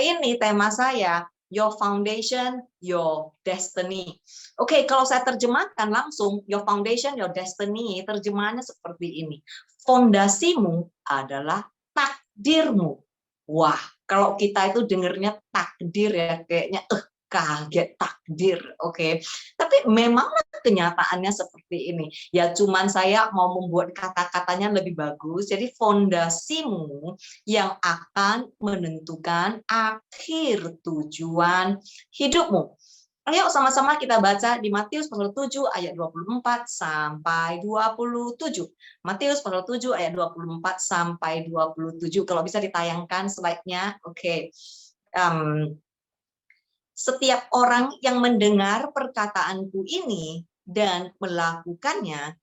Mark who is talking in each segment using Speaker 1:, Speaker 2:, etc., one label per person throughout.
Speaker 1: ini tema saya, Your Foundation, Your Destiny. Oke, kalau saya terjemahkan langsung, Your Foundation, Your Destiny, terjemahannya seperti ini. Fondasimu adalah takdirmu. Wah, kalau kita itu dengernya takdir ya, kayaknya kaget takdir, oke. Tapi memang kenyataannya seperti ini. Ya cuman saya mau membuat kata-katanya lebih bagus. Jadi fondasimu yang akan menentukan akhir tujuan hidupmu. Ayo sama-sama kita baca di Matius pasal 7 ayat 24 sampai 27. Matius pasal 7 ayat 24 sampai 27. Kalau bisa ditayangkan slide-nya. Oke. Setiap orang yang mendengar perkataanku ini dan melakukannya,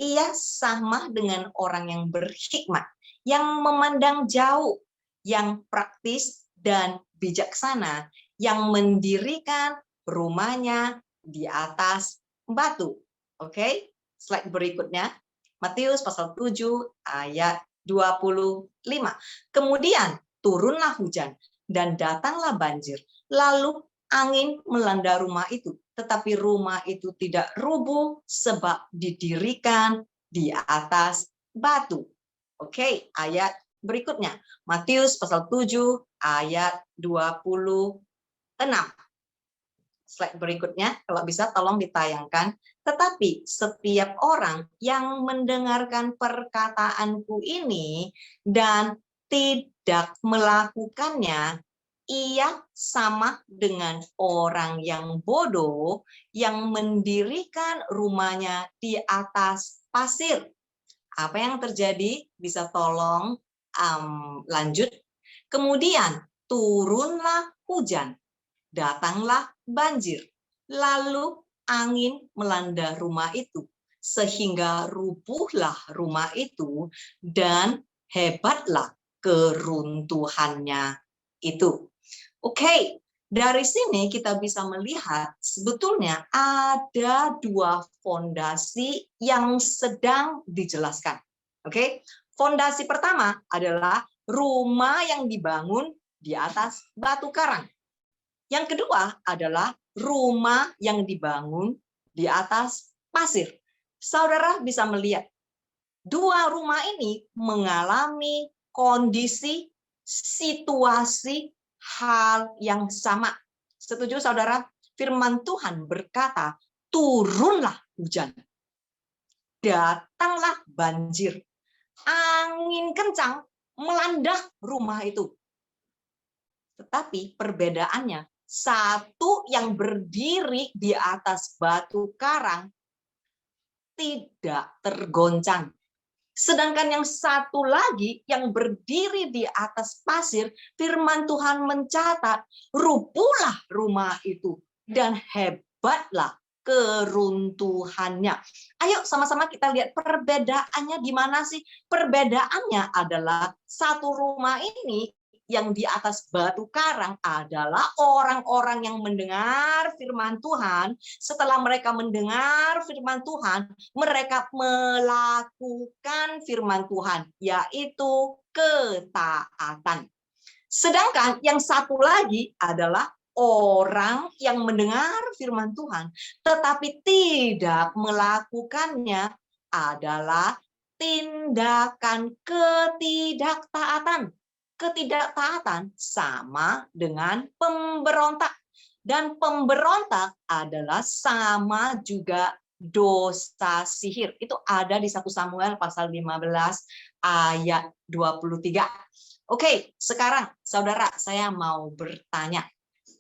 Speaker 1: ia sama dengan orang yang berhikmat, yang memandang jauh, yang praktis dan bijaksana, yang mendirikan rumahnya di atas batu. Oke, slide berikutnya. Matius pasal 7 ayat 25. Kemudian turunlah hujan dan datanglah banjir. Lalu angin melanda rumah itu, tetapi rumah itu tidak rubuh sebab didirikan di atas batu. Oke, ayat berikutnya. Matius pasal 7 ayat 26. Slide berikutnya, kalau bisa tolong ditayangkan. Tetapi setiap orang yang mendengarkan perkataanku ini dan tidak melakukannya, ia sama dengan orang yang bodoh yang mendirikan rumahnya di atas pasir. Apa yang terjadi? Bisa tolong lanjut. Kemudian turunlah hujan, datanglah banjir, lalu angin melanda rumah itu, sehingga rubuhlah rumah itu dan hebatlah keruntuhannya itu. Oke, dari sini kita bisa melihat sebetulnya ada dua fondasi yang sedang dijelaskan. Oke, fondasi pertama adalah rumah yang dibangun di atas batu karang. Yang kedua adalah rumah yang dibangun di atas pasir. Saudara bisa melihat dua rumah ini mengalami kondisi, situasi, hal yang sama. Setuju saudara? Firman Tuhan berkata, turunlah hujan, datanglah banjir, angin kencang melanda rumah itu. Tetapi perbedaannya, satu yang berdiri di atas batu karang tidak tergoncang. Sedangkan yang satu lagi yang berdiri di atas pasir, firman Tuhan mencatat, rubuhlah rumah itu dan hebatlah keruntuhannya. Ayo sama-sama kita lihat perbedaannya di mana sih? Perbedaannya adalah satu rumah ini yang di atas batu karang adalah orang-orang yang mendengar firman Tuhan. Setelah mereka mendengar firman Tuhan, mereka melakukan firman Tuhan, yaitu ketaatan. Sedangkan yang satu lagi adalah orang yang mendengar firman Tuhan, tetapi tidak melakukannya adalah tindakan ketidaktaatan. Ketidaktaatan sama dengan pemberontak. Dan pemberontak adalah sama juga dosa sihir. Itu ada di 1 Samuel pasal 15 ayat 23. Oke, sekarang saudara saya mau bertanya.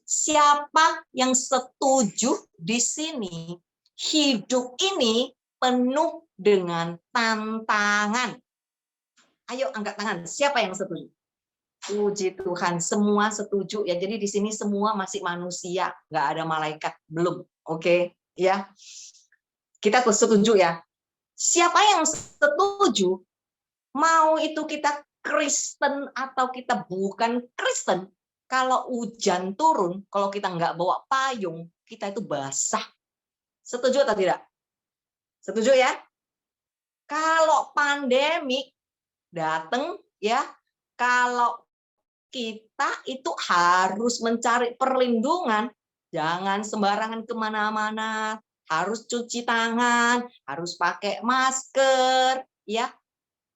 Speaker 1: Siapa yang setuju di sini hidup ini penuh dengan tantangan? Ayo angkat tangan. Siapa yang setuju? Puji Tuhan, semua setuju ya. Jadi di sini semua masih manusia, nggak ada malaikat, belum. Oke, ya. Kita setuju ya. Siapa yang setuju, mau itu kita Kristen atau kita bukan Kristen, kalau hujan turun, kalau kita nggak bawa payung, kita itu basah. Setuju atau tidak? Setuju ya? Kalau pandemi datang ya, kalau kita itu harus mencari perlindungan, jangan sembarangan kemana-mana, harus cuci tangan, harus pakai masker, ya.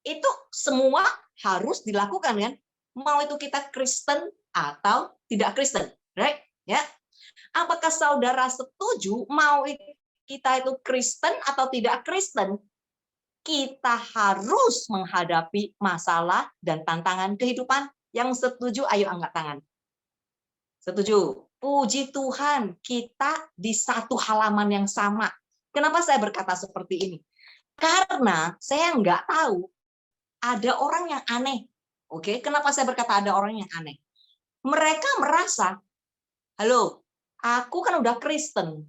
Speaker 1: Itu semua harus dilakukan kan? Mau itu kita Kristen atau tidak Kristen, right? Ya. Apakah saudara setuju mau kita itu Kristen atau tidak Kristen? Kita harus menghadapi masalah dan tantangan kehidupan. Yang setuju, ayo angkat tangan. Setuju. Puji Tuhan, kita di satu halaman yang sama. Kenapa saya berkata seperti ini? Karena saya nggak tahu ada orang yang aneh. Oke, kenapa saya berkata ada orang yang aneh? Mereka merasa, halo, aku kan udah Kristen.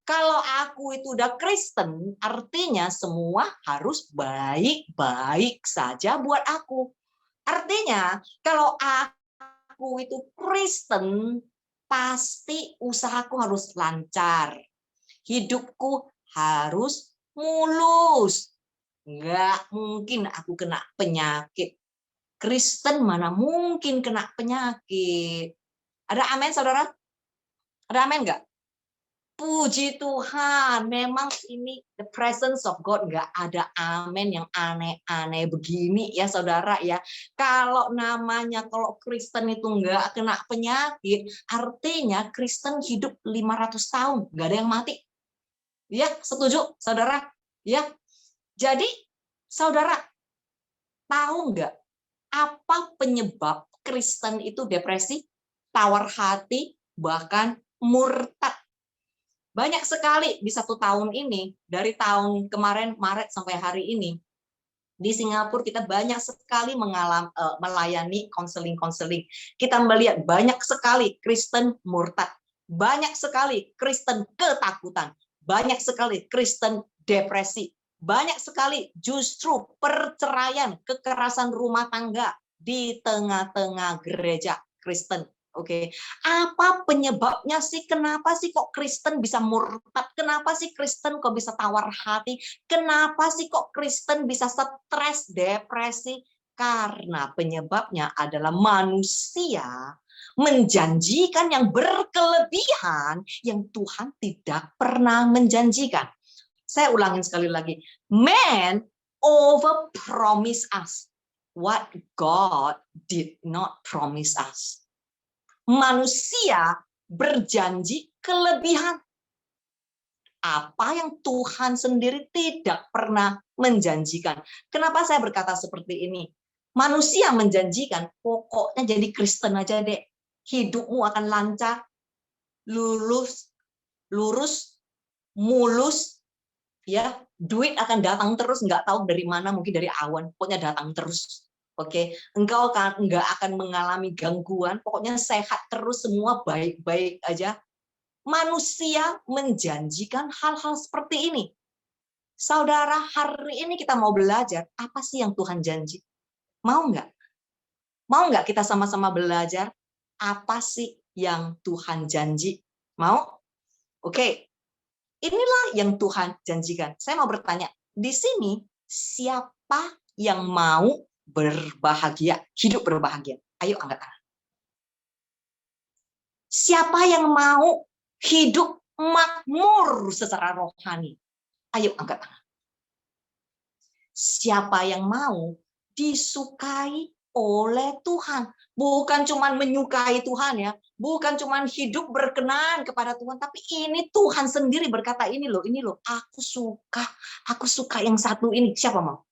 Speaker 1: Kalau aku itu udah Kristen, artinya semua harus baik-baik saja buat aku. Artinya, kalau aku itu Kristen, pasti usahaku harus lancar. Hidupku harus mulus. Nggak mungkin aku kena penyakit. Kristen mana mungkin kena penyakit. Ada amin, saudara? Ada amin nggak? Puji Tuhan, memang ini the presence of God, nggak ada amin yang aneh-aneh begini ya saudara ya. Kalau Kristen itu nggak kena penyakit, artinya Kristen hidup 500 tahun, nggak ada yang mati. Ya, setuju saudara? Ya, jadi saudara tahu nggak apa penyebab Kristen itu depresi, tawar hati, bahkan murtad? Banyak sekali di 1 tahun ini, dari tahun kemarin Maret sampai hari ini, di Singapura kita banyak sekali melayani konseling-konseling. Kita melihat banyak sekali Kristen murtad, banyak sekali Kristen ketakutan, banyak sekali Kristen depresi, banyak sekali justru perceraian, kekerasan rumah tangga di tengah-tengah gereja Kristen. Oke, apa penyebabnya sih? Kenapa sih kok Kristen bisa murtad? Kenapa sih Kristen kok bisa tawar hati? Kenapa sih kok Kristen bisa stres, depresi? Karena penyebabnya adalah manusia menjanjikan yang berkelebihan yang Tuhan tidak pernah menjanjikan. Saya ulangin sekali lagi. Man overpromise us what God did not promise us. Manusia berjanji kelebihan. Apa yang Tuhan sendiri tidak pernah menjanjikan. Kenapa saya berkata seperti ini? Manusia menjanjikan, pokoknya jadi Kristen aja deh. Hidupmu akan lancar, lurus, mulus, ya, duit akan datang terus, nggak tahu dari mana, mungkin dari awan, pokoknya datang terus. Oke, engkau nggak akan mengalami gangguan, pokoknya sehat terus, semua baik-baik aja. Manusia menjanjikan hal-hal seperti ini. Saudara, hari ini kita mau belajar, apa sih yang Tuhan janji? Mau nggak? Mau nggak kita sama-sama belajar, apa sih yang Tuhan janji? Mau? Oke, inilah yang Tuhan janjikan. Saya mau bertanya, di sini siapa yang mau berbahagia, hidup berbahagia? Ayo angkat tangan. Siapa yang mau hidup makmur secara rohani? Ayo angkat tangan. Siapa yang mau disukai oleh Tuhan? Bukan cuma menyukai Tuhan ya, bukan cuma hidup berkenan kepada Tuhan, tapi ini Tuhan sendiri berkata ini loh, aku suka yang satu ini. Siapa mau?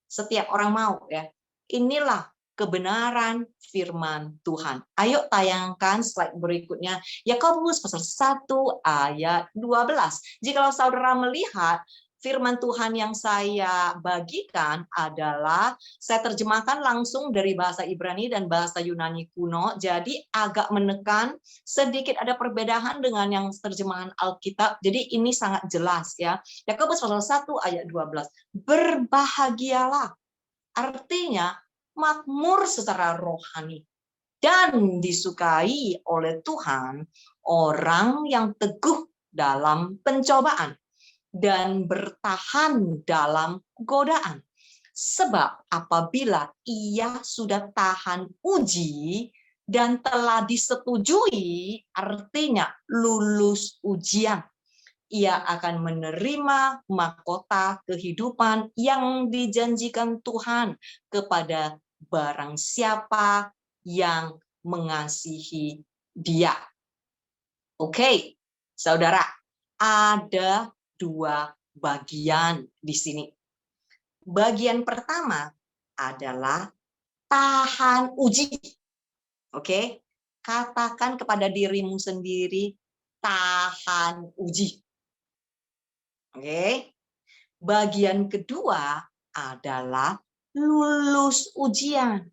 Speaker 1: Setiap orang mau ya. Inilah kebenaran firman Tuhan. Ayo tayangkan slide berikutnya. Yakobus pasal 1 ayat 12. Jikalau saudara melihat firman Tuhan yang saya bagikan adalah, saya terjemahkan langsung dari bahasa Ibrani dan bahasa Yunani kuno, jadi agak menekan, sedikit ada perbedaan dengan yang terjemahan Alkitab, jadi ini sangat jelas ya. Yakobus pasal 1 ayat 12. Berbahagialah, artinya makmur secara rohani dan disukai oleh Tuhan orang yang teguh dalam pencobaan dan bertahan dalam godaan. Sebab apabila ia sudah tahan uji dan telah disetujui, artinya lulus ujian, ia akan menerima mahkota kehidupan yang dijanjikan Tuhan kepada barang siapa yang mengasihi Dia. Oke, saudara, ada dua bagian di sini. Bagian pertama adalah tahan uji. Oke, katakan kepada dirimu sendiri, tahan uji. Oke, bagian kedua adalah lulus ujian.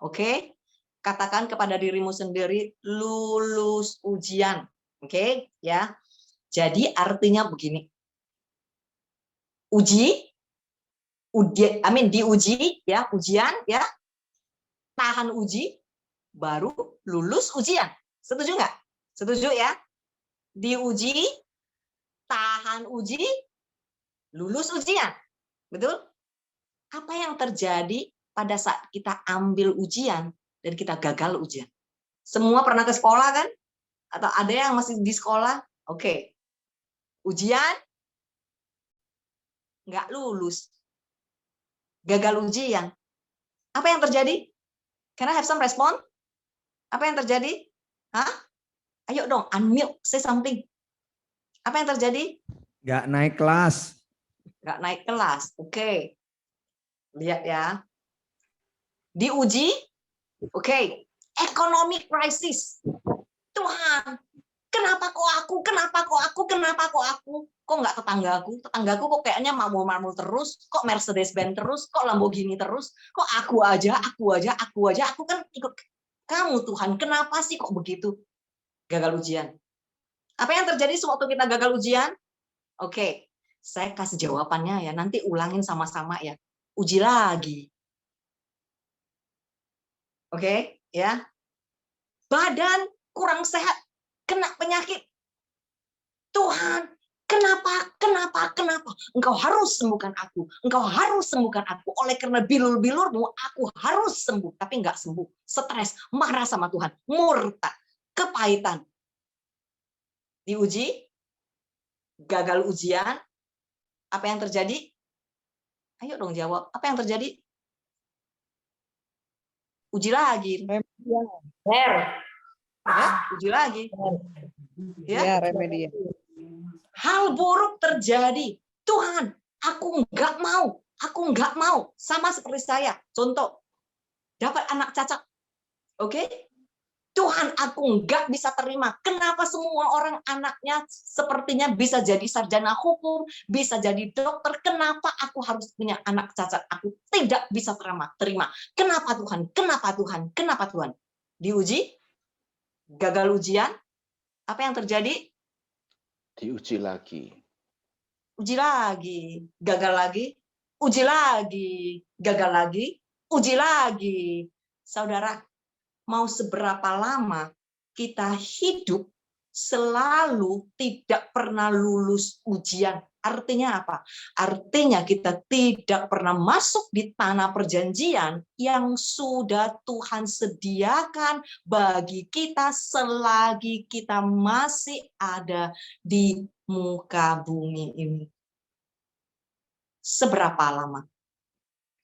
Speaker 1: Oke, katakan kepada dirimu sendiri, lulus ujian. Oke, ya. Jadi artinya begini. Diuji ya, ujian ya, tahan uji, baru lulus ujian. Setuju nggak? Setuju ya? Diuji, tahan uji, lulus ujian. Betul? Apa yang terjadi pada saat kita ambil ujian dan kita gagal ujian? Semua pernah ke sekolah kan? Atau ada yang masih di sekolah? Oke. Ujian, nggak lulus. Gagal ujian. Apa yang terjadi? Can I have some response? Apa yang terjadi? Hah? Ayo dong, unmute, say something. Apa yang terjadi?
Speaker 2: Nggak naik kelas.
Speaker 1: Nggak naik kelas. Oke. Lihat ya. Diuji. Oke. Economic crisis. Tuhan, kenapa kok aku? Kenapa kok aku? Kenapa kok aku? Kok nggak tetanggaku? Tetanggaku kok kayaknya marmul-marmul terus, kok Mercedes-Benz terus, kok Lamborghini terus, kok aku aja. Aku kan ikut kamu Tuhan. Kenapa sih kok begitu? Gagal ujian. Apa yang terjadi sewaktu kita gagal ujian? Oke, saya kasih jawabannya ya. Nanti ulangin sama-sama ya. Uji lagi. Oke, ya. Badan kurang sehat, kena penyakit. Tuhan, kenapa? Engkau harus sembuhkan aku. Engkau harus sembuhkan aku. Oleh karena bilur-bilurmu, aku harus sembuh. Tapi nggak sembuh. Stres, marah sama Tuhan. Murtad, kepahitan. Diuji, gagal ujian. Apa yang terjadi? Ayo dong jawab. Apa yang terjadi? Uji lagi. Uji lagi. Ya,
Speaker 3: remedia.
Speaker 1: Hal buruk terjadi. Tuhan, aku nggak mau. Sama seperti saya. Contoh, dapat anak cacat. Oke? Tuhan, aku nggak bisa terima. Kenapa semua orang anaknya sepertinya bisa jadi sarjana hukum, bisa jadi dokter. Kenapa aku harus punya anak cacat? Aku tidak bisa terima. Kenapa Tuhan? Diuji, gagal ujian, apa yang terjadi?
Speaker 4: Diuji lagi.
Speaker 1: Uji lagi, gagal lagi, uji lagi, gagal lagi, uji lagi. Saudara, mau seberapa lama kita hidup selalu tidak pernah lulus ujian? Artinya apa? Artinya kita tidak pernah masuk di tanah perjanjian yang sudah Tuhan sediakan bagi kita selagi kita masih ada di muka bumi ini. Seberapa lama?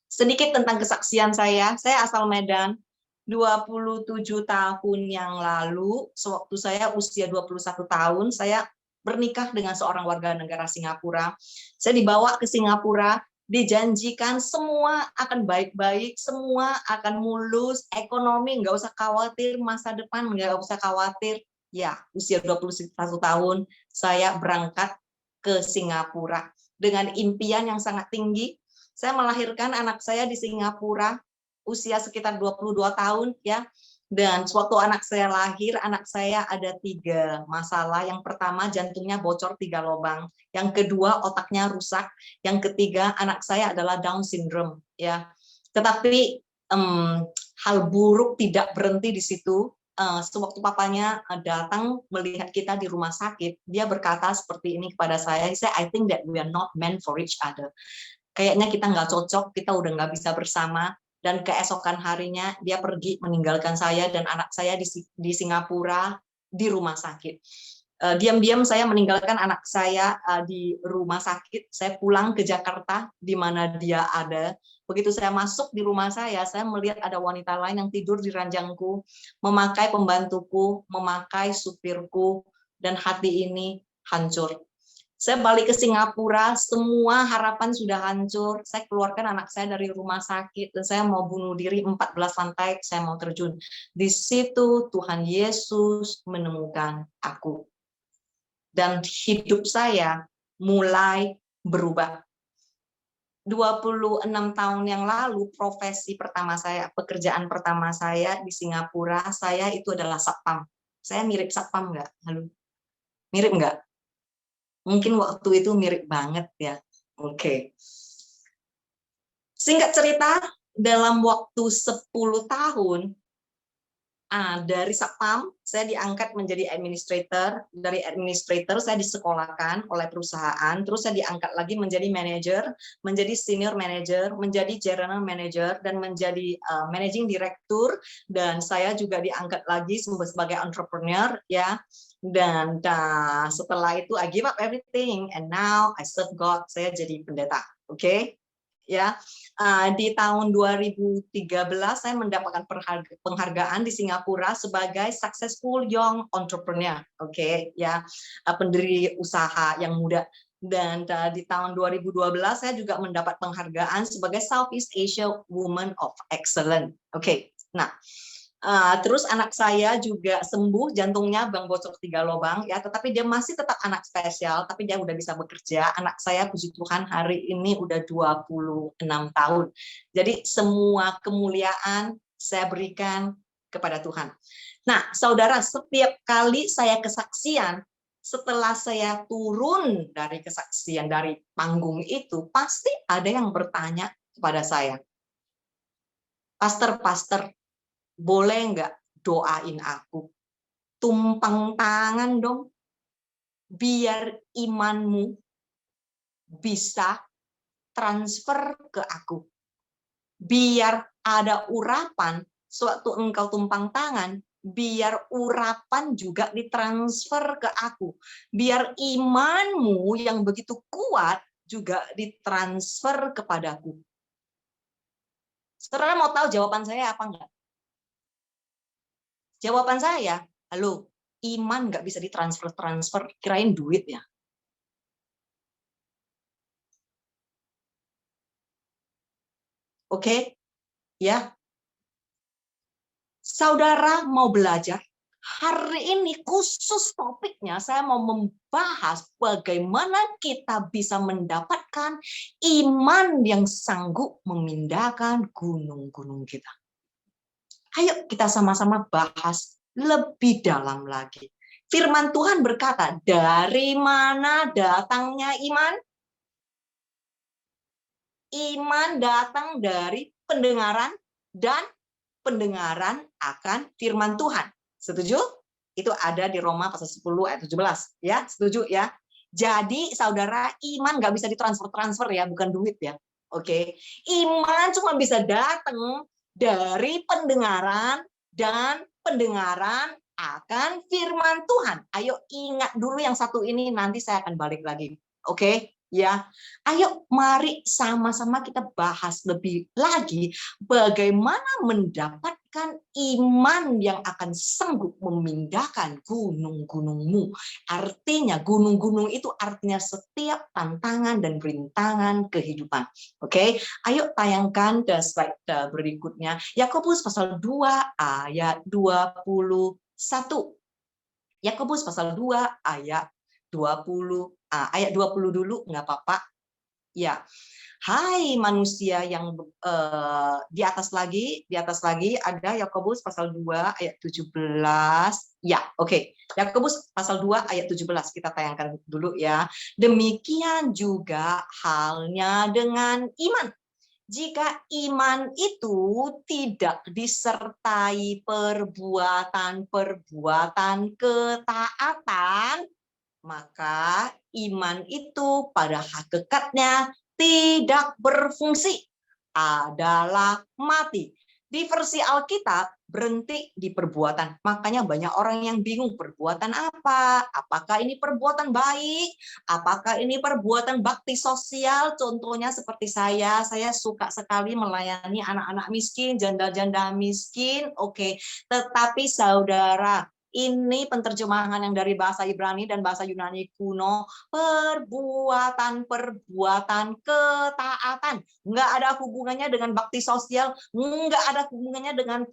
Speaker 1: Sedikit tentang kesaksian saya asal Medan. 27 tahun yang lalu, sewaktu saya usia 21 tahun, saya bernikah dengan seorang warga negara Singapura. Saya dibawa ke Singapura, dijanjikan semua akan baik-baik, semua akan mulus, ekonomi nggak usah khawatir, masa depan nggak usah khawatir. Ya, usia 21 tahun, saya berangkat ke Singapura dengan impian yang sangat tinggi. Saya melahirkan anak saya di Singapura, usia sekitar 22 tahun ya. Dan sewaktu anak saya lahir, anak saya ada 3 masalah. Yang pertama, jantungnya bocor 3 lubang. Yang kedua, otaknya rusak. Yang ketiga, anak saya adalah Down syndrome ya. Tetapi hal buruk tidak berhenti di situ. Sewaktu papanya datang melihat kita di rumah sakit, dia berkata seperti ini kepada saya, he said, I think that we are not meant for each other. kayaknya kita nggak cocok, kita udah nggak bisa bersama. Dan keesokan harinya dia pergi meninggalkan saya dan anak saya di Singapura di rumah sakit. Diam-diam saya meninggalkan anak saya di rumah sakit. Saya pulang ke Jakarta di mana dia ada. Begitu saya masuk di rumah saya melihat ada wanita lain yang tidur di ranjangku, memakai pembantuku, memakai supirku, dan hati ini hancur. Saya balik ke Singapura, semua harapan sudah hancur. Saya keluarkan anak saya dari rumah sakit dan saya mau bunuh diri 14 lantai, saya mau terjun. Di situ Tuhan Yesus menemukan aku. Dan hidup saya mulai berubah. 26 tahun yang lalu, profesi pertama saya, pekerjaan pertama saya di Singapura, saya itu adalah satpam. Saya mirip satpam nggak? Halo? Mirip nggak? Mungkin waktu itu mirip banget ya. Oke. Singkat cerita, dalam waktu 10 tahun, dari satpam, saya diangkat menjadi administrator. Dari administrator, saya disekolahkan oleh perusahaan. Terus saya diangkat lagi menjadi manager, menjadi senior manager, menjadi general manager, dan menjadi managing director. Dan saya juga diangkat lagi sebagai entrepreneur, ya. Dan setelah itu I give up everything and now I serve God. Saya jadi pendeta, oke? Ya, di tahun 2013 saya mendapatkan penghargaan di Singapura sebagai successful young entrepreneur, oke? Ya, pendiri usaha yang muda. Dan di tahun 2012 saya juga mendapat penghargaan sebagai Southeast Asia Woman of Excellence, oke? Nah, terus anak saya juga sembuh, jantungnya bang bocor 3 lubang, ya, tetapi dia masih tetap anak spesial, tapi dia udah bisa bekerja. Anak saya, puji Tuhan, hari ini udah 26 tahun. Jadi semua kemuliaan saya berikan kepada Tuhan. Nah, saudara, setiap kali saya kesaksian, setelah saya turun dari kesaksian dari panggung itu, pasti ada yang bertanya kepada saya, Pastor, boleh nggak doain aku? Tumpang tangan dong, biar imanmu bisa transfer ke aku. Biar ada urapan, sewaktu engkau tumpang tangan, biar urapan juga ditransfer ke aku. Biar imanmu yang begitu kuat juga ditransfer kepadaku. Saudara mau tahu jawaban saya apa enggak? Jawaban saya, halo, iman nggak bisa ditransfer, kirain duit ya. Oke, ya. Saudara mau belajar? Hari ini khusus topiknya saya mau membahas bagaimana kita bisa mendapatkan iman yang sanggup memindahkan gunung-gunung kita. Ayo kita sama-sama bahas lebih dalam lagi. Firman Tuhan berkata, dari mana datangnya iman? Iman datang dari pendengaran dan pendengaran akan firman Tuhan. Setuju? Itu ada di Roma pasal 10 ayat 17. Ya, setuju ya? Jadi saudara, iman nggak bisa ditransfer ya, bukan duit ya. Oke, iman cuma bisa datang dari pendengaran dan pendengaran akan firman Tuhan. Ayo ingat dulu yang satu ini, nanti saya akan balik lagi. Oke, ya. Ayo mari sama-sama kita bahas lebih lagi bagaimana mendapatkan iman yang akan sanggup memindahkan gunung-gunungmu. Artinya gunung-gunung itu artinya setiap tantangan dan rintangan kehidupan. Oke, ayo tayangkan slide berikutnya. Yakobus pasal 2 ayat 21. Yakobus pasal 2 ayat 20 ayat 20 dulu nggak apa-apa. Ya. Hai manusia yang di atas lagi ada Yakobus pasal 2 ayat 17. Ya, oke. Yakobus pasal 2 ayat 17 kita tayangkan dulu ya. Demikian juga halnya dengan iman. Jika iman itu tidak disertai perbuatan-perbuatan ketaatan, maka iman itu pada hakikatnya tidak berfungsi adalah mati. Di versi Alkitab berhenti di perbuatan. Makanya banyak orang yang bingung, perbuatan apa? Apakah ini perbuatan baik? Apakah ini perbuatan bakti sosial? Contohnya seperti saya suka sekali melayani anak-anak miskin, janda-janda miskin. Oke, tetapi saudara, ini penerjemahan yang dari bahasa Ibrani dan bahasa Yunani kuno, perbuatan ketaatan. Nggak ada hubungannya dengan bakti sosial, nggak ada hubungannya dengan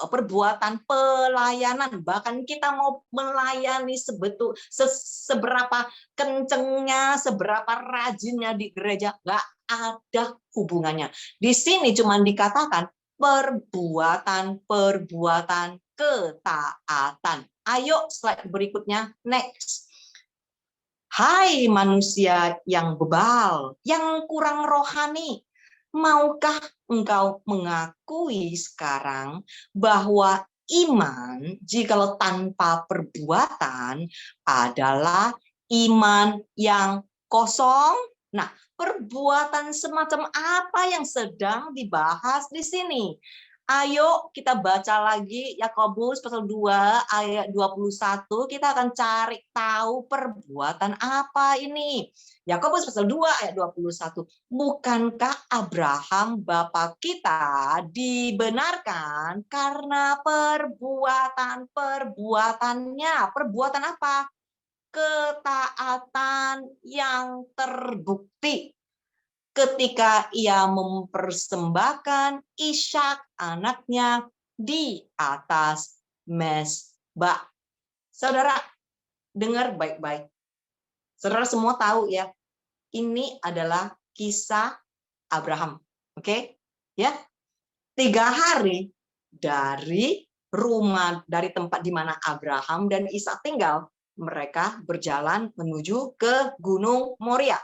Speaker 1: perbuatan pelayanan. Bahkan kita mau melayani seberapa kencengnya, seberapa rajinnya di gereja, nggak ada hubungannya. Di sini cuma dikatakan perbuatan ketaatan. Ayo slide berikutnya, next. Hai manusia yang bebal, yang kurang rohani, maukah engkau mengakui sekarang bahwa iman jikalau tanpa perbuatan adalah iman yang kosong? Nah, perbuatan semacam apa yang sedang dibahas di sini? Ayo kita baca lagi Yakobus pasal 2 ayat 21, kita akan cari tahu perbuatan apa ini. Yakobus pasal 2 ayat 21. Bukankah Abraham bapa kita dibenarkan karena perbuatannya? Perbuatan apa? Ketaatan yang terbukti ketika ia mempersembahkan Ishak anaknya di atas mezbah. Saudara, dengar baik-baik. Saudara semua tahu ya, ini adalah kisah Abraham. Oke? Ya. 3 hari dari tempat di mana Abraham dan Ishak tinggal, mereka berjalan menuju ke Gunung Moria.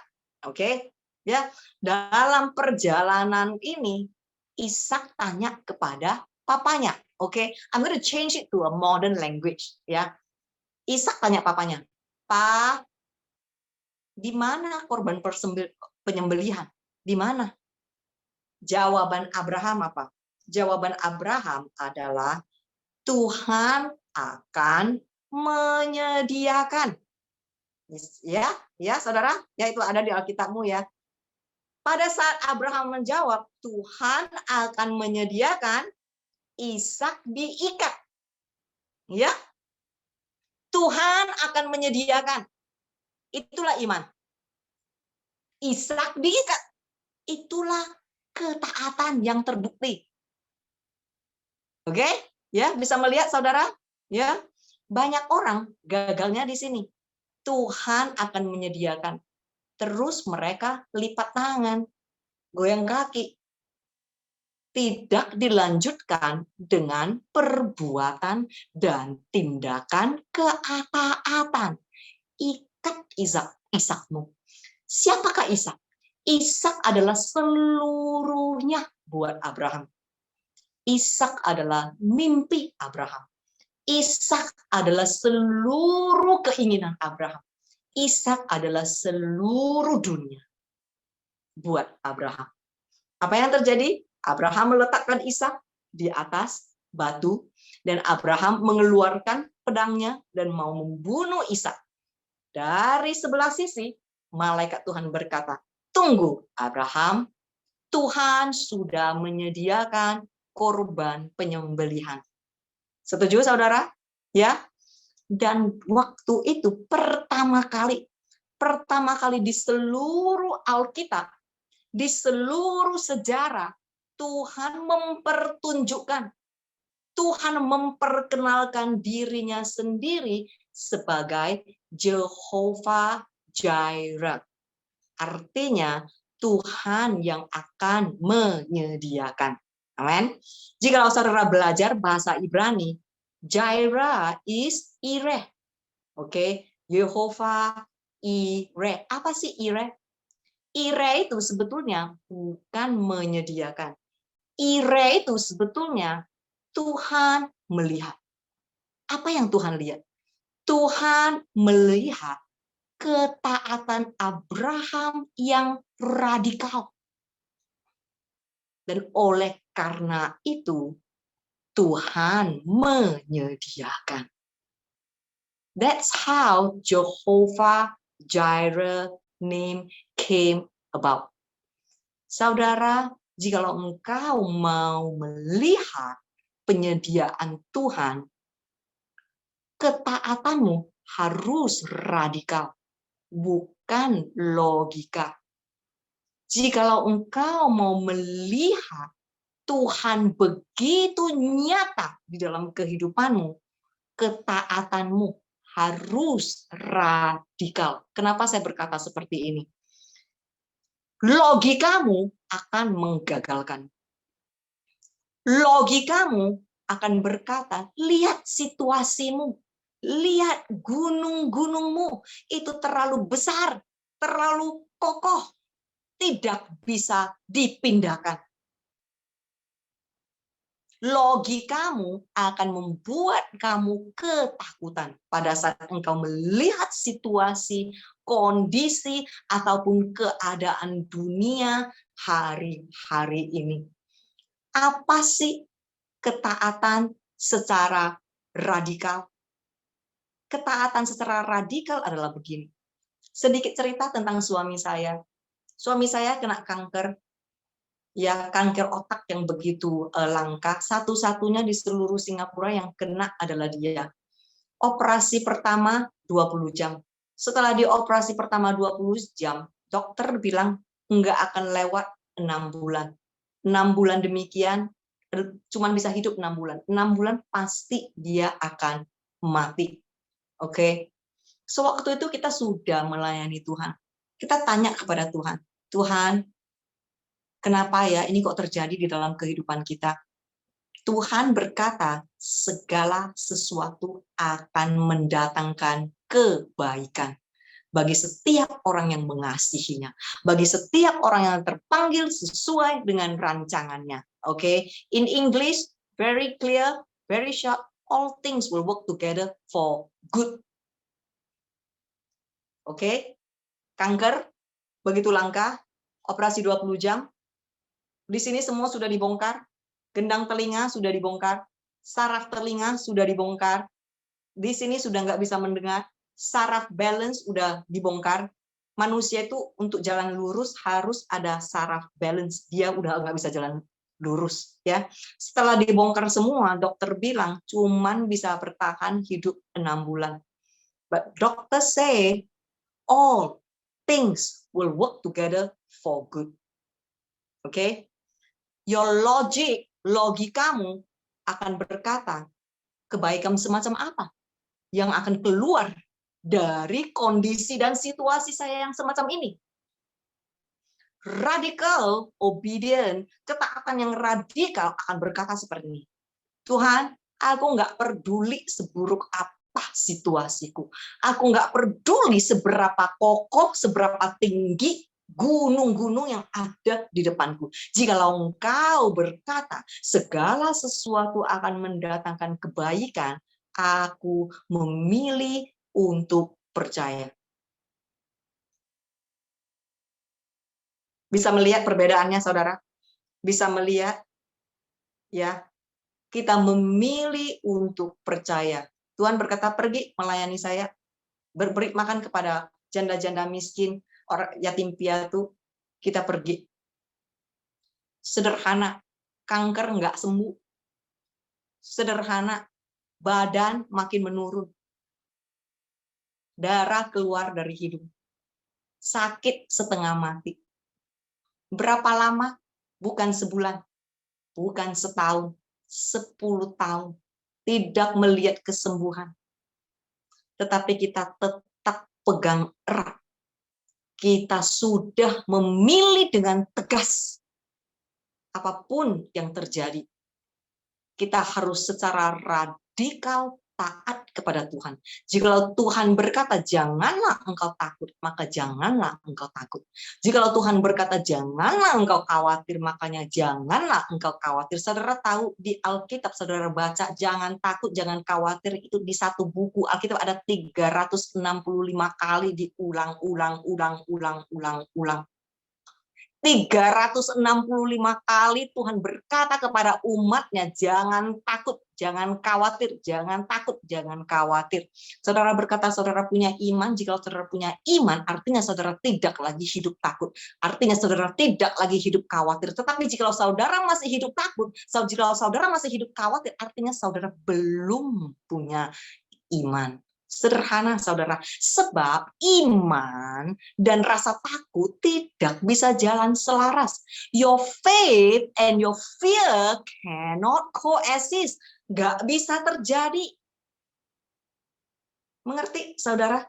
Speaker 1: Oke? Ya, dalam perjalanan ini Ishak tanya kepada papanya. Oke, I'm going to change it to a modern language. Ya, Ishak tanya papanya, "Pa, di mana korban penyembelihan? Di mana?" Jawaban Abraham apa? Jawaban Abraham adalah Tuhan akan menyediakan. Ya, saudara, ya itu ada di Alkitabmu ya. Pada saat Abraham menjawab, Tuhan akan menyediakan, Ishak diikat. Ya. Tuhan akan menyediakan. Itulah iman. Ishak diikat. Itulah ketaatan yang terbukti. Oke? Ya, bisa melihat saudara? Ya. Banyak orang gagalnya di sini. Tuhan akan menyediakan. Terus mereka lipat tangan, goyang kaki. Tidak dilanjutkan dengan perbuatan dan tindakan ketaatan. Ikat Ishakmu. Siapakah Ishak? Ishak adalah seluruhnya buat Abraham. Ishak adalah mimpi Abraham. Ishak adalah seluruh keinginan Abraham. Ishak adalah seluruh dunia buat Abraham. Apa yang terjadi? Abraham meletakkan Ishak di atas batu dan Abraham mengeluarkan pedangnya dan mau membunuh Ishak. Dari sebelah sisi, malaikat Tuhan berkata, "Tunggu, Abraham, Tuhan sudah menyediakan korban penyembelihan." Setuju, saudara? Ya. Dan waktu itu pertama kali di seluruh Alkitab, di seluruh sejarah, Tuhan mempertunjukkan, Tuhan memperkenalkan dirinya sendiri sebagai Jehovah Jireh. Artinya Tuhan yang akan menyediakan. Amin. Jika saudara belajar bahasa Ibrani, Jireh is Ireh. Oke, Jehovah Ireh. Apa sih Ireh? Ireh itu sebetulnya bukan menyediakan. Ireh itu sebetulnya Tuhan melihat. Apa yang Tuhan lihat? Tuhan melihat ketaatan Abraham yang radikal. Dan oleh karena itu, Tuhan menyediakan. That's how Jehovah Jireh name came about. Saudara, jikalau engkau mau melihat penyediaan Tuhan, ketaatanmu harus radikal, bukan logika. Jikalau engkau mau melihat Tuhan begitu nyata di dalam kehidupanmu, ketaatanmu harus radikal. Kenapa saya berkata seperti ini? Logikamu akan menggagalkan. Logikamu akan berkata, lihat situasimu, lihat gunung-gunungmu, itu terlalu besar, terlalu kokoh, tidak bisa dipindahkan. Logikamu akan membuat kamu ketakutan pada saat engkau melihat situasi, kondisi, ataupun keadaan dunia hari-hari ini. Apa sih ketaatan secara radikal? Ketaatan secara radikal adalah begini. Sedikit cerita tentang suami saya. Suami saya kena kanker, ya kanker otak yang begitu langka. Satu-satunya di seluruh Singapura yang kena adalah dia. Operasi pertama 20 jam. Setelah dioperasi pertama 20 jam, dokter bilang nggak akan lewat 6 bulan. 6 bulan demikian, cuman bisa hidup 6 bulan. 6 bulan pasti dia akan mati. Oke. Sewaktu itu kita sudah melayani Tuhan. Kita tanya kepada Tuhan, Tuhan, kenapa ya ini kok terjadi di dalam kehidupan kita? Tuhan berkata, segala sesuatu akan mendatangkan kebaikan bagi setiap orang yang mengasihinya, bagi setiap orang yang terpanggil sesuai dengan rancangannya. Oke, in English, very clear, very short, all things will work together for good. Oke, kanker begitu langka, operasi 20 jam. Di sini semua sudah dibongkar, gendang telinga sudah dibongkar, saraf telinga sudah dibongkar, di sini sudah nggak bisa mendengar, saraf balance sudah dibongkar. Manusia itu untuk jalan lurus harus ada saraf balance, dia udah nggak bisa jalan lurus ya. Setelah dibongkar semua, dokter bilang cuman bisa bertahan hidup 6 bulan. But doctor say all things will work together for good. Oke? Your logic, logikamu akan berkata, kebaikan semacam apa yang akan keluar dari kondisi dan situasi saya yang semacam ini? Radical obedient, ketaatan yang radikal akan berkata seperti ini. Tuhan, aku nggak peduli seburuk apa situasiku. Aku nggak peduli seberapa kokoh, seberapa tinggi gunung-gunung yang ada di depanku. Jikalau engkau berkata, segala sesuatu akan mendatangkan kebaikan, aku memilih untuk percaya. Bisa melihat perbedaannya, saudara? Bisa melihat, ya, kita memilih untuk percaya. Tuhan berkata, pergi melayani saya, beri makan kepada janda-janda miskin, orang yatim piatu, kita pergi. Sederhana, kanker nggak sembuh. Sederhana, badan makin menurun. Darah keluar dari hidung. Sakit setengah mati. Berapa lama? Bukan sebulan, bukan setahun, 10 tahun. Tidak melihat kesembuhan. Tetapi kita tetap pegang erat. Kita sudah memilih dengan tegas. Apapun yang terjadi, kita harus secara radikal taat kepada Tuhan. Jikalau Tuhan berkata, janganlah engkau takut, maka janganlah engkau takut. Jikalau Tuhan berkata, janganlah engkau khawatir, makanya janganlah engkau khawatir. Saudara tahu di Alkitab, saudara baca, jangan takut, jangan khawatir, itu di satu buku Alkitab ada 365 kali diulang-ulang. 365 kali Tuhan berkata kepada umatnya, jangan takut, jangan khawatir, jangan takut, jangan khawatir. Saudara berkata saudara punya iman, jika saudara punya iman, artinya saudara tidak lagi hidup takut. Artinya saudara tidak lagi hidup khawatir. Tetapi jika saudara masih hidup takut, jika saudara masih hidup khawatir, artinya saudara belum punya iman. Sederhana saudara, sebab iman dan rasa takut tidak bisa jalan selaras. Your faith and your fear cannot coexist. Gak bisa terjadi. Mengerti saudara?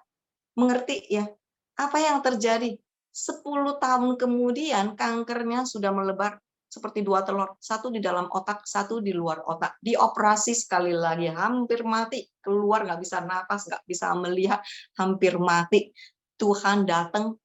Speaker 1: Mengerti ya? Apa yang terjadi? 10 tahun kemudian kankernya sudah melebar seperti 2 telur, satu di dalam otak, satu di luar otak. Dioperasi sekali lagi, hampir mati, keluar nggak bisa napas, nggak bisa melihat, hampir mati. Tuhan datang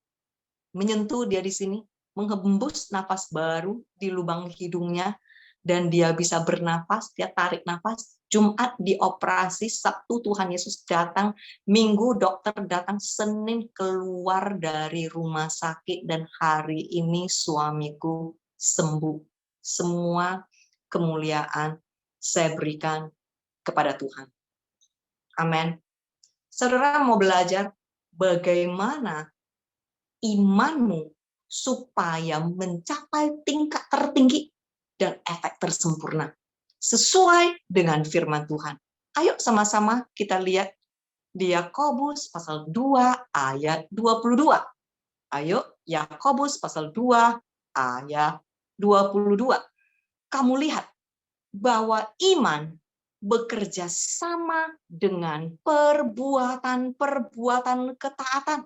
Speaker 1: menyentuh dia di sini, menghembus napas baru di lubang hidungnya, dan dia bisa bernapas, dia tarik napas. Jumat dioperasi, Sabtu Tuhan Yesus datang, Minggu dokter datang, Senin keluar dari rumah sakit, dan hari ini suamiku sembuh. Semua kemuliaan saya berikan kepada Tuhan. Amin. Saudara mau belajar bagaimana imanmu supaya mencapai tingkat tertinggi dan efek tersempurna sesuai dengan firman Tuhan. Ayo sama-sama kita lihat di Yakobus pasal 2 ayat 22. Ayo Yakobus pasal 2 ayat 22. Kamu lihat bahwa iman bekerja sama dengan perbuatan-perbuatan ketaatan.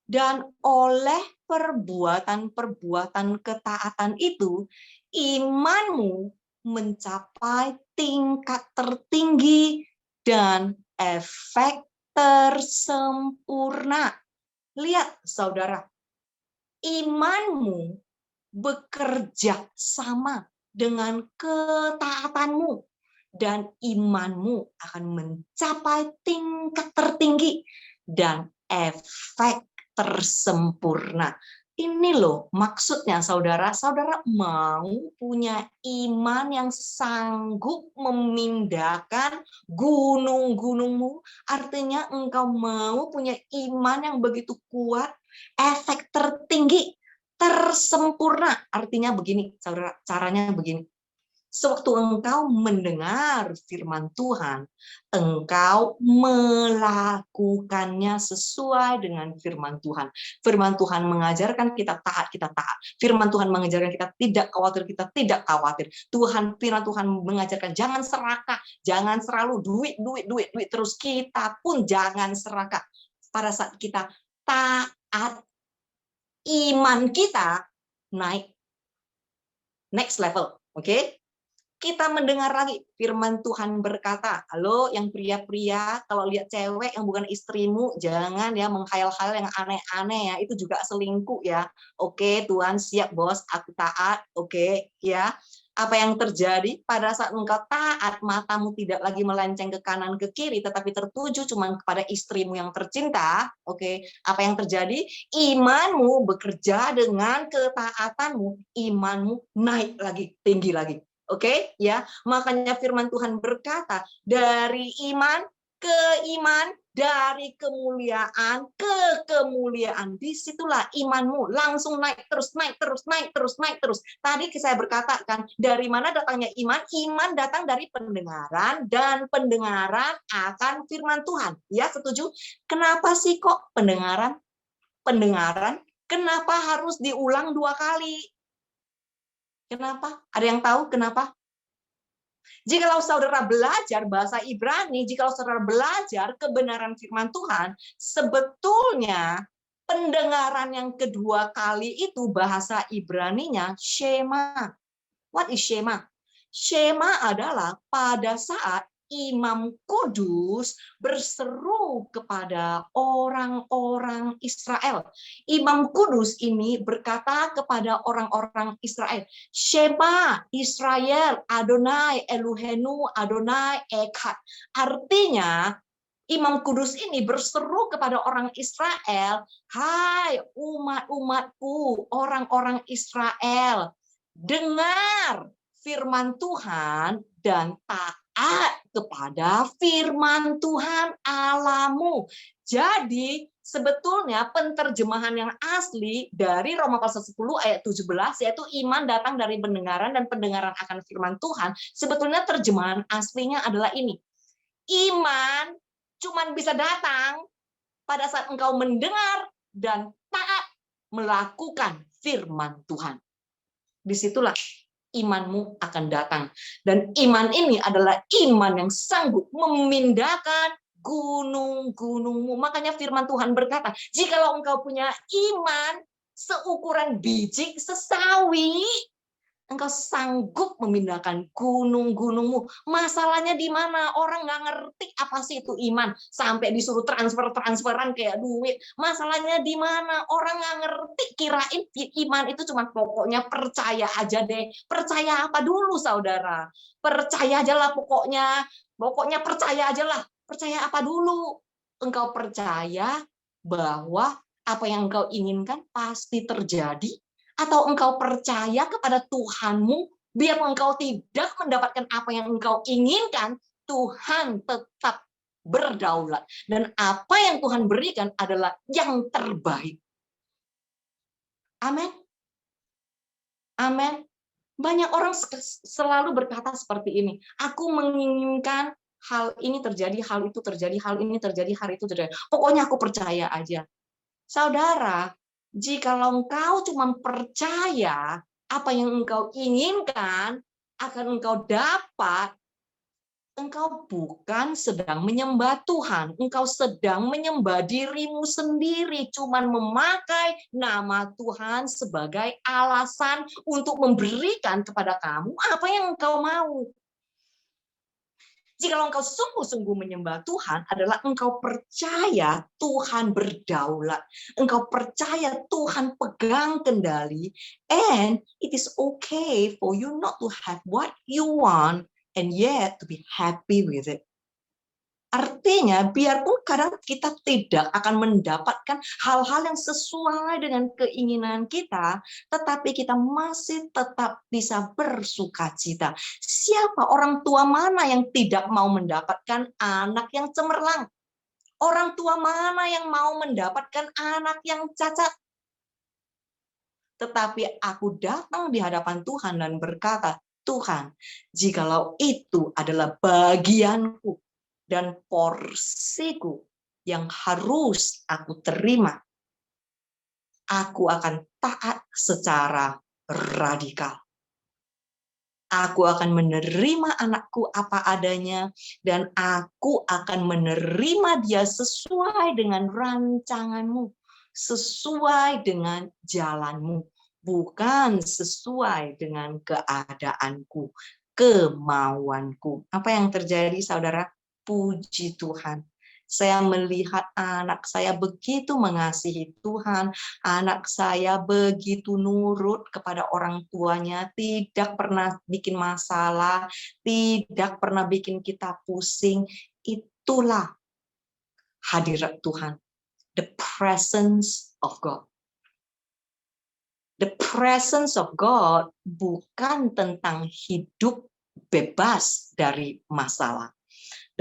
Speaker 1: Dan oleh perbuatan-perbuatan ketaatan itu, imanmu mencapai tingkat tertinggi dan efek tersempurna. Lihat saudara, imanmu bekerja sama dengan ketaatanmu, dan imanmu akan mencapai tingkat tertinggi dan efek tersempurna. Ini loh maksudnya saudara. Saudara mau punya iman yang sanggup memindahkan gunung-gunungmu. Artinya engkau mau punya iman yang begitu kuat, efek tertinggi, tersempurna. Artinya begini saudara, caranya begini. Sewaktu engkau mendengar firman Tuhan, engkau melakukannya sesuai dengan firman Tuhan. Firman Tuhan mengajarkan kita taat, kita taat. Firman Tuhan mengajarkan kita tidak khawatir, kita tidak khawatir. Firman Tuhan mengajarkan jangan serakah, jangan selalu duit terus, kita pun jangan serakah. Pada saat kita taat, iman kita naik next level, oke? Kita mendengar lagi firman Tuhan berkata, halo yang pria-pria, kalau lihat cewek yang bukan istrimu, jangan ya menghayal-hayal yang aneh-aneh ya, itu juga selingkuh ya. Oke, Tuhan siap bos, aku taat, oke ya. Apa yang terjadi pada saat engkau taat, matamu tidak lagi melenceng ke kanan ke kiri, tetapi tertuju cuma kepada istrimu yang tercinta, oke. Apa yang terjadi? Imanmu bekerja dengan ketaatanmu, imanmu naik lagi, tinggi lagi. Oke, ya. Makanya firman Tuhan berkata, dari iman ke iman, dari kemuliaan ke kemuliaan. Disitulah imanmu langsung naik terus, naik terus, naik terus, naik terus. Tadi saya berkata kan, dari mana datangnya iman? Iman datang dari pendengaran, dan pendengaran akan firman Tuhan. Ya, setuju? Kenapa sih kok pendengaran? Pendengaran, kenapa harus diulang 2 kali? Kenapa? Ada yang tahu kenapa? Jikalau saudara belajar bahasa Ibrani, jikalau saudara belajar kebenaran firman Tuhan, sebetulnya pendengaran yang kedua kali itu bahasa Ibraninya Shema. What is Shema? Shema adalah pada saat Imam Kudus berseru kepada orang-orang Israel. Imam Kudus ini berkata kepada orang-orang Israel, Shema Israel, Adonai Elohenu, Adonai Echad. Artinya, Imam Kudus ini berseru kepada orang Israel, "Hai umat-umatku, orang-orang Israel, dengar firman Tuhan dan taat kepada firman Tuhan Allahmu." Jadi sebetulnya penerjemahan yang asli dari Roma pasal 10 ayat 17, yaitu iman datang dari pendengaran dan pendengaran akan firman Tuhan, sebetulnya terjemahan aslinya adalah ini. Iman cuman bisa datang pada saat engkau mendengar dan taat melakukan firman Tuhan. Disitulah imanmu akan datang. Dan iman ini adalah iman yang sanggup memindahkan gunung-gunungmu. Makanya firman Tuhan berkata, jikalau engkau punya iman seukuran biji sesawi, engkau sanggup memindahkan gunung-gunungmu. Masalahnya di mana? Orang nggak ngerti apa sih itu iman. Sampai disuruh transferan kayak duit. Masalahnya di mana? Orang nggak ngerti. Kirain iman itu cuma pokoknya percaya aja deh. Percaya apa dulu, saudara? Percaya aja lah pokoknya. Pokoknya percaya aja lah. Percaya apa dulu? Engkau percaya bahwa apa yang engkau inginkan pasti terjadi? Atau engkau percaya kepada Tuhanmu, biar engkau tidak mendapatkan apa yang engkau inginkan, Tuhan tetap berdaulat. Dan apa yang Tuhan berikan adalah yang terbaik. Amin. Amin. Banyak orang selalu berkata seperti ini, aku menginginkan hal ini terjadi, hal itu terjadi, hal ini terjadi, hal itu terjadi. Pokoknya aku percaya aja. Saudara, jikalau engkau cuma percaya apa yang engkau inginkan akan engkau dapat, engkau bukan sedang menyembah Tuhan, engkau sedang menyembah dirimu sendiri, cuma memakai nama Tuhan sebagai alasan untuk memberikan kepada kamu apa yang engkau mau. Jikalau engkau sungguh-sungguh menyembah Tuhan adalah engkau percaya Tuhan berdaulat. Engkau percaya Tuhan pegang kendali. And it is okay for you not to have what you want and yet to be happy with it. Artinya, biarpun kadang kita tidak akan mendapatkan hal-hal yang sesuai dengan keinginan kita, tetapi kita masih tetap bisa bersukacita. Siapa orang tua mana yang tidak mau mendapatkan anak yang cemerlang? Orang tua mana yang mau mendapatkan anak yang cacat? Tetapi aku datang di hadapan Tuhan dan berkata, Tuhan, jikalau itu adalah bagianku, dan porsiku yang harus aku terima, aku akan taat secara radikal. Aku akan menerima anakku apa adanya, dan aku akan menerima dia sesuai dengan rancanganmu, sesuai dengan jalanmu, bukan sesuai dengan keadaanku, kemauanku. Apa yang terjadi, saudara? Puji Tuhan. Saya melihat anak saya begitu mengasihi Tuhan, anak saya begitu nurut kepada orang tuanya, tidak pernah bikin masalah, tidak pernah bikin kita pusing. Itulah hadirat Tuhan, the presence of God. The presence of God bukan tentang hidup bebas dari masalah.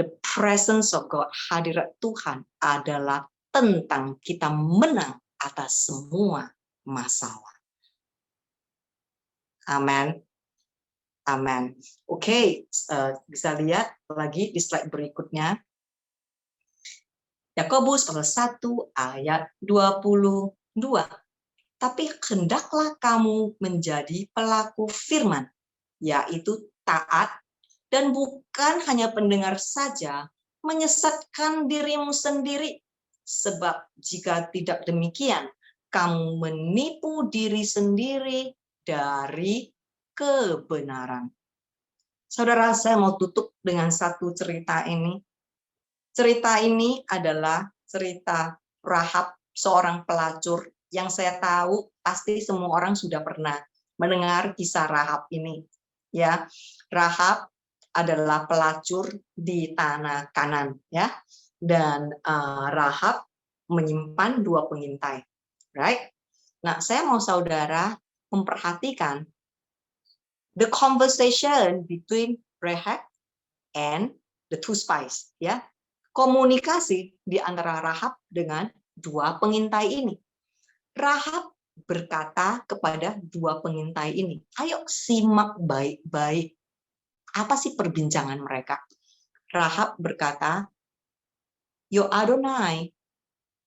Speaker 1: The presence of God, hadirat Tuhan adalah tentang kita menang atas semua masalah. Amin. Amin. Oke, bisa lihat lagi di slide berikutnya. Yakobus pasal 1 ayat 22. Tapi hendaklah kamu menjadi pelaku firman, yaitu taat, dan bukan hanya pendengar saja, menyesatkan dirimu sendiri. Sebab jika tidak demikian, kamu menipu diri sendiri dari kebenaran. Saudara, saya mau tutup dengan satu cerita ini. Cerita ini adalah cerita Rahab, seorang pelacur, yang saya tahu pasti semua orang sudah pernah mendengar kisah Rahab ini. Ya, Rahab adalah pelacur di tanah Kanan, ya. dan Rahab menyimpan 2 pengintai, right? Nah, saya mau saudara memperhatikan the conversation between Rahab and the 2 spies, ya. Komunikasi di antara Rahab dengan 2 pengintai ini. Rahab berkata kepada 2 pengintai ini, ayo simak baik-baik. Apa sih perbincangan mereka? Rahab berkata, Yo Adonai,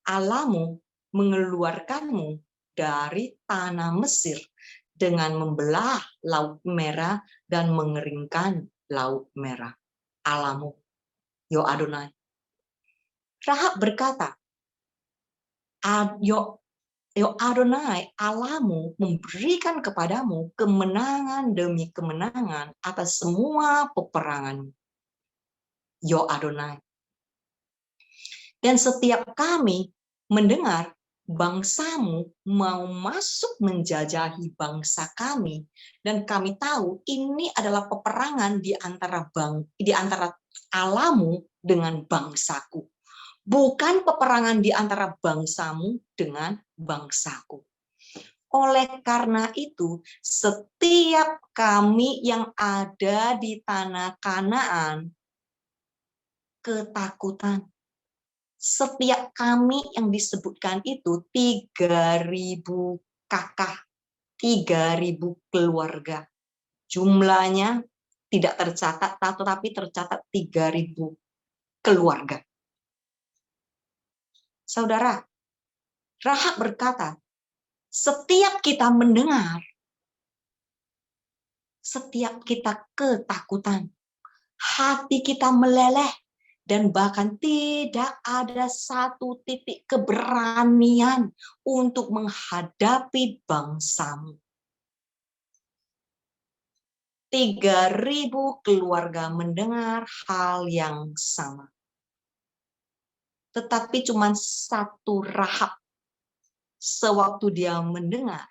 Speaker 1: Allahmu mengeluarkanmu dari tanah Mesir dengan membelah Laut Merah dan mengeringkan Laut Merah. Allahmu, Yo Adonai. Rahab berkata, Yo Adonai, Allahmu memberikan kepadamu kemenangan demi kemenangan atas semua peperangan. Yo Adonai. Dan setiap kami mendengar bangsamu mau masuk menjajahi bangsa kami, dan kami tahu ini adalah peperangan di antara Allahmu dengan bangsaku, bukan peperangan di antara bangsamu dengan bangsaku. Oleh karena itu, setiap kami yang ada di tanah Kanaan ketakutan. Setiap kami yang disebutkan itu 3.000 kakak, 3.000 keluarga. Jumlahnya tidak tercatat, tetapi tercatat 3.000 keluarga. Saudara, Rahab berkata, setiap kita mendengar, setiap kita ketakutan, hati kita meleleh, dan bahkan tidak ada satu titik keberanian untuk menghadapi bangsamu. 3.000 keluarga mendengar hal yang sama. Tetapi cuma satu Rahab, sewaktu dia mendengar,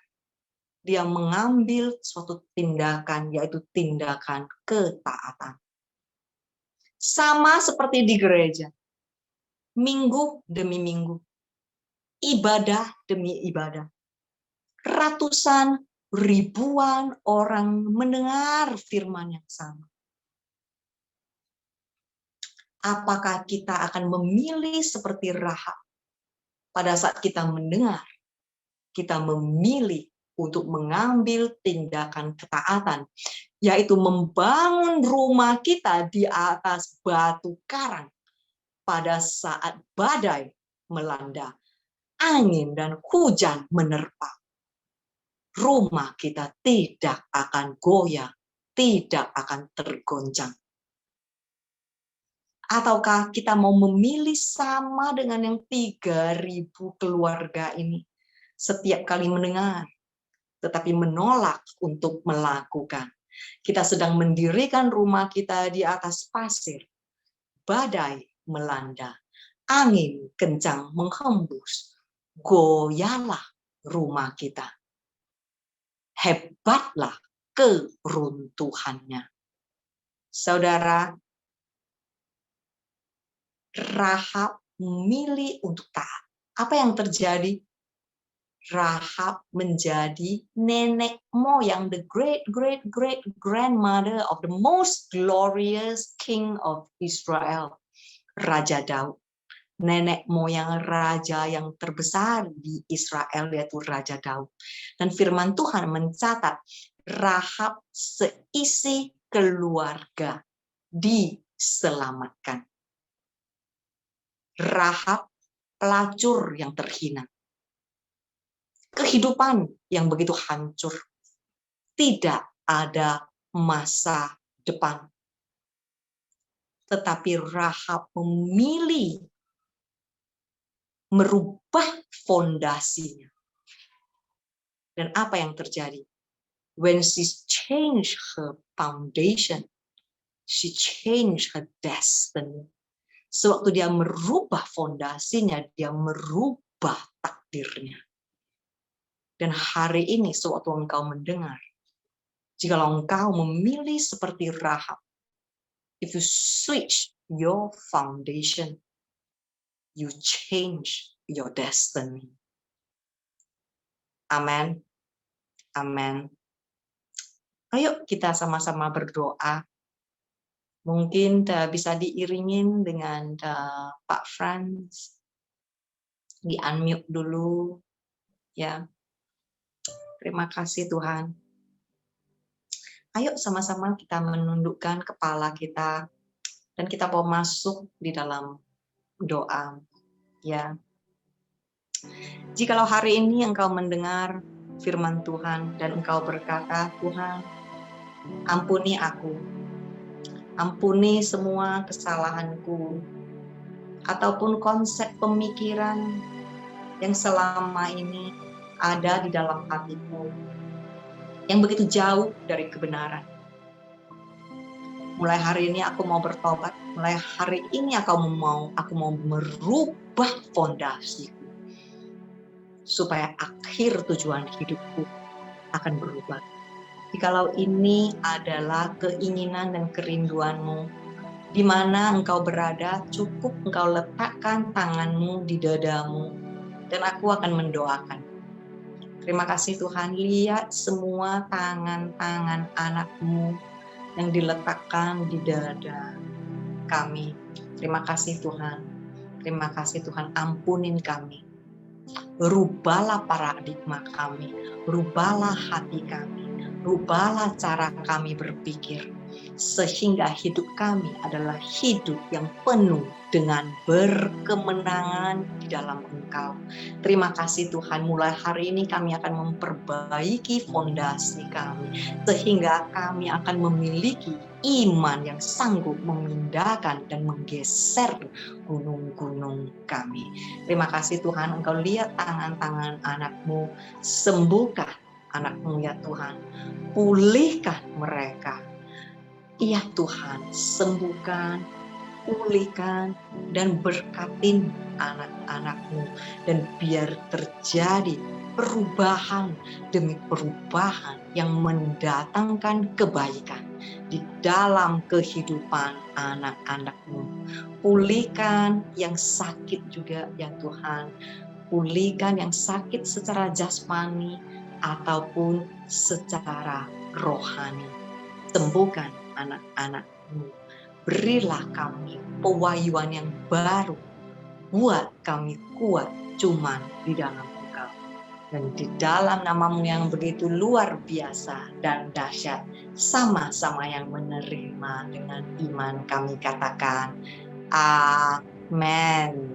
Speaker 1: dia mengambil suatu tindakan, yaitu tindakan ketaatan. Sama seperti di gereja, minggu demi minggu, ibadah demi ibadah. Ratusan, ribuan orang mendengar firman yang sama. Apakah kita akan memilih seperti Rahab? Pada saat kita mendengar, kita memilih untuk mengambil tindakan ketaatan, yaitu membangun rumah kita di atas batu karang pada saat badai melanda, angin dan hujan menerpa. Rumah kita tidak akan goyah, tidak akan tergoncang. Ataukah kita mau memilih sama dengan yang 3.000 keluarga ini, setiap kali mendengar, tetapi menolak untuk melakukan. Kita sedang mendirikan rumah kita di atas pasir. Badai melanda, angin kencang menghembus. Goyahlah rumah kita. Hebatlah keruntuhannya. Saudara, Rahab memilih untuk taat. Apa yang terjadi? Rahab menjadi nenek moyang, the great-great-great-grandmother of the most glorious king of Israel, Raja Daud. Nenek moyang raja yang terbesar di Israel, yaitu Raja Daud. Dan firman Tuhan mencatat Rahab seisi keluarga diselamatkan. Rahab pelacur yang terhina. Kehidupan yang begitu hancur. Tidak ada masa depan. Tetapi Rahab memilih merubah fondasinya. Dan apa yang terjadi? When she changed her foundation, she changed her destiny. Sewaktu dia merubah fondasinya, dia merubah takdirnya. Dan hari ini sewaktu engkau mendengar, jikalau engkau memilih seperti Rahab, if you switch your foundation, you change your destiny. Amin. Amin. Ayo kita sama-sama berdoa. Mungkin bisa diiringin dengan Pak Franz. Di-unmute dulu. Ya. Terima kasih Tuhan. Ayo sama-sama kita menundukkan kepala kita dan kita mau masuk di dalam doa. Ya. Jikalau hari ini engkau mendengar firman Tuhan dan engkau berkata, Tuhan, ampuni aku. Ampuni semua kesalahanku ataupun konsep pemikiran yang selama ini ada di dalam hatiku yang begitu jauh dari kebenaran. Mulai hari ini aku mau bertobat. Mulai hari ini aku mau merubah fondasiku supaya akhir tujuan hidupku akan berubah. Jikalau ini adalah keinginan dan kerinduanmu, di mana engkau berada, cukup engkau letakkan tanganmu di dadamu, dan aku akan mendoakan. Terima kasih Tuhan, lihat semua tangan-tangan anakmu yang diletakkan di dada kami. Terima kasih Tuhan. Terima kasih Tuhan, ampunin kami. Rubahlah paradigma kami, rubahlah hati kami, rubahlah cara kami berpikir, sehingga hidup kami adalah hidup yang penuh dengan berkemenangan di dalam Engkau. Terima kasih Tuhan, mulai hari ini kami akan memperbaiki fondasi kami, sehingga kami akan memiliki iman yang sanggup memindahkan dan menggeser gunung-gunung kami. Terima kasih Tuhan, Engkau lihat tangan-tangan anakmu, sembuhkan anakmu ya Tuhan, pulihkan mereka. Iya Tuhan, sembuhkan, pulihkan, dan berkatin anak-anakmu, dan biar terjadi perubahan demi perubahan yang mendatangkan kebaikan di dalam kehidupan anak-anakmu. Pulihkan yang sakit juga ya Tuhan, pulihkan yang sakit secara jasmani ataupun secara rohani. Sembuhkan anak-anakmu. Berilah kami pewahyuan yang baru. Buat kami kuat cuman di dalam Engkau. Dan di dalam namamu yang begitu luar biasa dan dahsyat, sama-sama yang menerima dengan iman kami katakan, Amen.